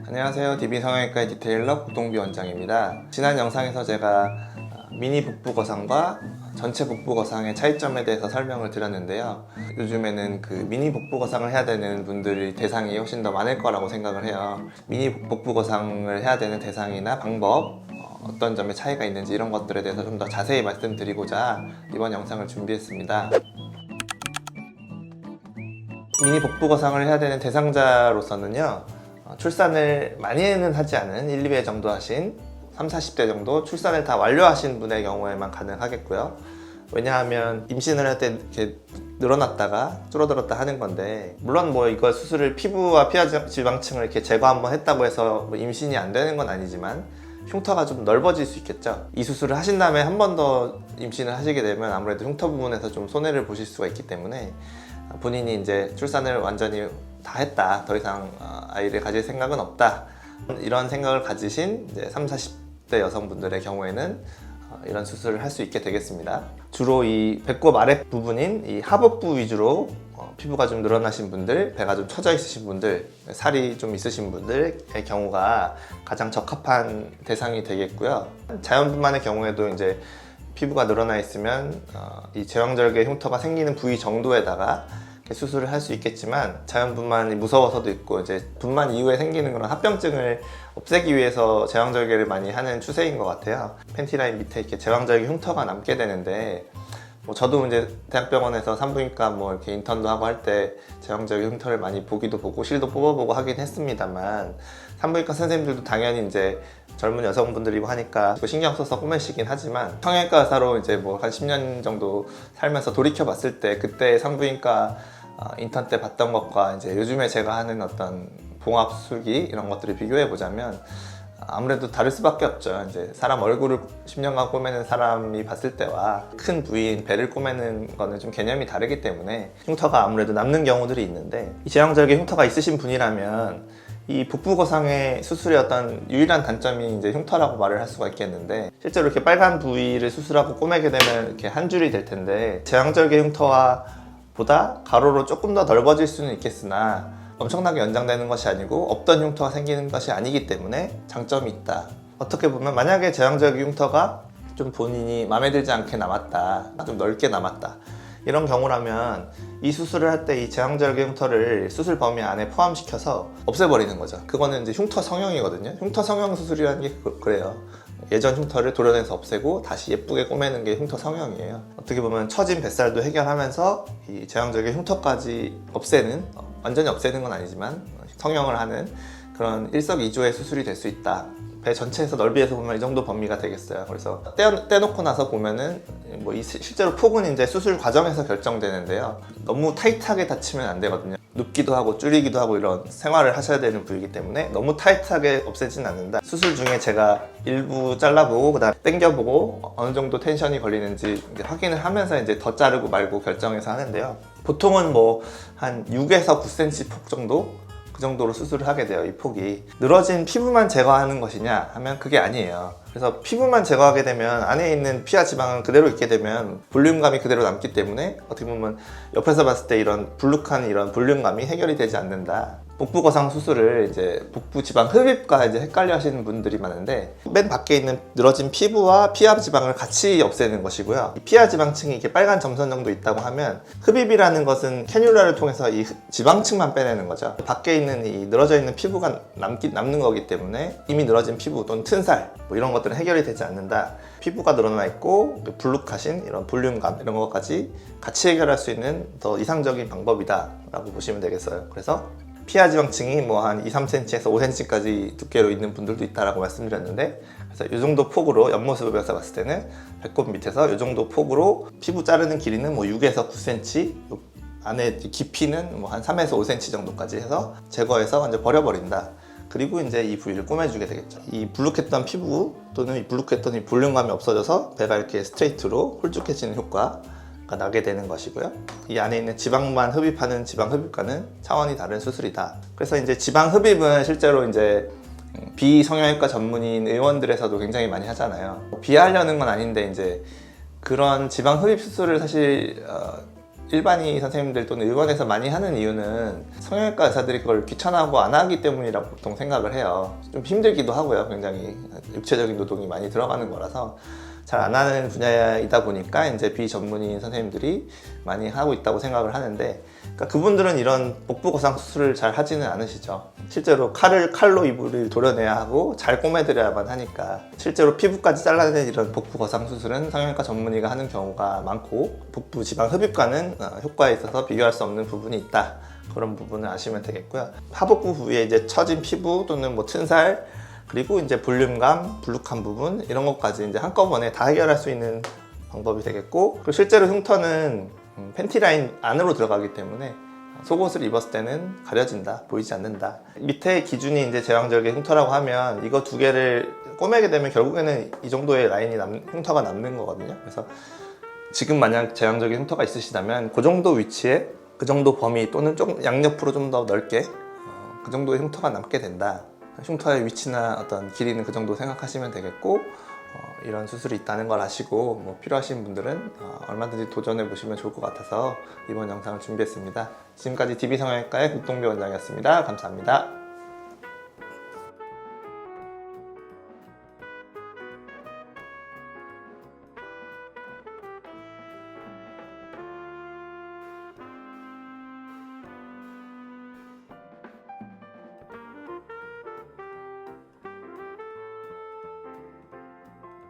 안녕하세요. DB 성형외과의 디테일러 고동비 원장입니다. 지난 영상에서 제가 미니 복부 거상과 전체 복부 거상의 차이점에 대해서 설명을 드렸는데요. 요즘에는 그 미니 복부 거상을 해야 되는 분들이 대상이 훨씬 더 많을 거라고 생각을 해요. 미니 복부 거상을 해야 되는 대상이나 방법, 어떤 점에 차이가 있는지 이런 것들에 대해서 좀 더 자세히 말씀드리고자 이번 영상을 준비했습니다. 미니 복부 거상을 해야 되는 대상자로서는요, 출산을 많이는 하지 않은 1, 2회 정도 하신 30, 40대 정도 출산을 다 완료하신 분의 경우에만 가능하겠고요. 왜냐하면 임신을 할 때 이렇게 늘어났다가 줄어들었다 하는 건데, 물론 뭐 이거 수술을 피부와 피하 지방층을 이렇게 제거 한번 했다고 해서 뭐 임신이 안 되는 건 아니지만 흉터가 좀 넓어질 수 있겠죠. 이 수술을 하신 다음에 한 번 더 임신을 하시게 되면 아무래도 흉터 부분에서 좀 손해를 보실 수가 있기 때문에 본인이 이제 출산을 완전히 다 했다, 더 이상 아이를 가질 생각은 없다, 이런 생각을 가지신 이제 30, 40대 여성분들의 경우에는 이런 수술을 할 수 있게 되겠습니다. 주로 이 배꼽 아랫 부분인 이 하복부 위주로 피부가 좀 늘어나신 분들, 배가 좀 처져 있으신 분들, 살이 좀 있으신 분들의 경우가 가장 적합한 대상이 되겠고요. 자연분만의 경우에도 이제 피부가 늘어나 있으면 이 제왕절개 흉터가 생기는 부위 정도에다가 수술을 할 수 있겠지만, 자연분만이 무서워서도 있고 이제 분만 이후에 생기는 그런 합병증을 없애기 위해서 제왕절개를 많이 하는 추세인 것 같아요. 팬티라인 밑에 이렇게 제왕절개 흉터가 남게 되는데, 뭐 저도 이제 대학병원에서 산부인과 뭐 이렇게 인턴도 하고 할 때 제왕절개 흉터를 많이 보기도 보고 실도 뽑아보고 하긴 했습니다만, 산부인과 선생님들도 당연히 이제 젊은 여성분들이고 하니까 신경 써서 꾸며시긴 하지만, 성형외과 의사로 이제 뭐 한 10년 정도 살면서 돌이켜 봤을 때 그때 산부인과 인턴 때 봤던 것과 이제 요즘에 제가 하는 어떤 봉합 수술기 이런 것들을 비교해 보자면 아무래도 다를 수밖에 없죠. 이제 사람 얼굴을 10년간 꼬매는 사람이 봤을 때와 큰 부위인 배를 꼬매는 거는 좀 개념이 다르기 때문에 흉터가 아무래도 남는 경우들이 있는데, 이 제왕절개 흉터가 있으신 분이라면 이 복부 거상의 수술의 어떤 유일한 단점이 이제 흉터라고 말을 할 수가 있겠는데, 실제로 이렇게 빨간 부위를 수술하고 꼬매게 되면 이렇게 한 줄이 될 텐데, 제왕절개 흉터와 보다 가로로 조금 더 넓어질 수는 있겠으나 엄청나게 연장되는 것이 아니고 없던 흉터가 생기는 것이 아니기 때문에 장점이 있다. 어떻게 보면 만약에 제왕절개 흉터가 좀 본인이 마음에 들지 않게 남았다, 좀 넓게 남았다, 이런 경우라면 이 수술을 할 때 이 제왕절개 흉터를 수술 범위 안에 포함시켜서 없애버리는 거죠. 그거는 이제 흉터 성형이거든요. 흉터 성형 수술이라는 게 그래요. 예전 흉터를 도려내서 없애고 다시 예쁘게 꼬매는 게 흉터 성형이에요. 어떻게 보면 처진 뱃살도 해결하면서 이 제왕절개 흉터까지 없애는, 완전히 없애는 건 아니지만 성형을 하는 그런 일석이조의 수술이 될 수 있다. 배 전체에서 넓이에서 보면 이 정도 범위가 되겠어요. 그래서 떼놓고 나서 보면은 뭐 실제로 폭은 이제 수술 과정에서 결정되는데요. 너무 타이트하게 다치면 안 되거든요. 눕기도 하고 줄이기도 하고 이런 생활을 하셔야 되는 부위이기 때문에 너무 타이트하게 없애진 않는다. 수술 중에 제가 일부 잘라보고 그다음 당겨보고 어느 정도 텐션이 걸리는지 이제 확인을 하면서 이제 더 자르고 말고 결정해서 하는데요. 보통은 뭐 한 6에서 9cm 폭 정도? 그 정도로 수술을 하게 돼요. 이 폭이 늘어진 피부만 제거하는 것이냐 하면 그게 아니에요. 그래서 피부만 제거하게 되면 안에 있는 피와 지방은 그대로 있게 되면 볼륨감이 그대로 남기 때문에 어떻게 보면 옆에서 봤을 때 이런 불룩한 이런 볼륨감이 해결이 되지 않는다. 복부 거상 수술을 이제 복부 지방 흡입과 이제 헷갈려 하시는 분들이 많은데, 맨 밖에 있는 늘어진 피부와 피하 지방을 같이 없애는 것이고요. 이 피하 지방층이 이렇게 빨간 점선 정도 있다고 하면, 흡입이라는 것은 캐뉼라를 통해서 이 지방층만 빼내는 거죠. 밖에 있는 이 늘어져 있는 피부가 남는 거기 때문에 이미 늘어진 피부 또는 튼살 뭐 이런 것들은 해결이 되지 않는다. 피부가 늘어나 있고 불룩하신 이런 볼륨감 이런 것까지 같이 해결할 수 있는 더 이상적인 방법이다 라고 보시면 되겠어요. 그래서 피하 지방층이 뭐 한 2, 3cm에서 5cm까지 두께로 있는 분들도 있다라고 말씀드렸는데, 그래서 이 정도 폭으로 옆모습에서 봤을 때는 배꼽 밑에서 이 정도 폭으로 피부 자르는 길이는 뭐 6에서 9cm, 안에 깊이는 뭐 한 3에서 5cm 정도까지 해서 제거해서 완전 버려버린다. 그리고 이제 이 부위를 꼬매주게 되겠죠. 이 불룩했던 피부 또는 이 불룩했던 이 볼륨감이 없어져서 배가 이렇게 스트레이트로 홀쭉해지는 효과가 나게 되는 것이고요. 이 안에 있는 지방만 흡입하는 지방 흡입과는 차원이 다른 수술이다. 그래서 이제 지방 흡입은 실제로 이제 비성형외과 전문인 의원들에서도 굉장히 많이 하잖아요. 비하하려는 건 아닌데 이제 그런 지방 흡입 수술을 사실 일반의 선생님들 또는 의원에서 많이 하는 이유는 성형외과 의사들이 그걸 귀찮아하고 안 하기 때문이라고 보통 생각을 해요. 좀 힘들기도 하고요. 굉장히 육체적인 노동이 많이 들어가는 거라서 잘 안 하는 분야이다 보니까 이제 비전문의인 선생님들이 많이 하고 있다고 생각을 하는데, 그러니까 그분들은 이런 복부 거상 수술을 잘 하지는 않으시죠. 실제로 칼로 이불을 도려내야 하고 잘 꼬매드려야만 하니까, 실제로 피부까지 잘라내는 이런 복부 거상 수술은 성형외과 전문의가 하는 경우가 많고, 복부 지방 흡입과는 효과에 있어서 비교할 수 없는 부분이 있다. 그런 부분을 아시면 되겠고요. 하복부 부위에 이제 처진 피부 또는 뭐 튼살, 그리고 이제 볼륨감, 불룩한 부분, 이런 것까지 이제 한꺼번에 다 해결할 수 있는 방법이 되겠고, 그리고 실제로 흉터는 팬티 라인 안으로 들어가기 때문에 속옷을 입었을 때는 가려진다, 보이지 않는다. 밑에 기준이 이제 제왕절개 흉터라고 하면 이거 두 개를 꼬매게 되면 결국에는 이 정도의 라인이 흉터가 남는 거거든요. 그래서 지금 만약 제왕절개 흉터가 있으시다면 그 정도 위치에 그 정도 범위 또는 좀 양옆으로 좀 더 넓게 그 정도의 흉터가 남게 된다. 흉터의 위치나 어떤 길이는 그 정도 생각하시면 되겠고, 이런 수술이 있다는 걸 아시고 뭐 필요하신 분들은 얼마든지 도전해 보시면 좋을 것 같아서 이번 영상을 준비했습니다. 지금까지 DB성형외과의 국동비 원장이었습니다. 감사합니다.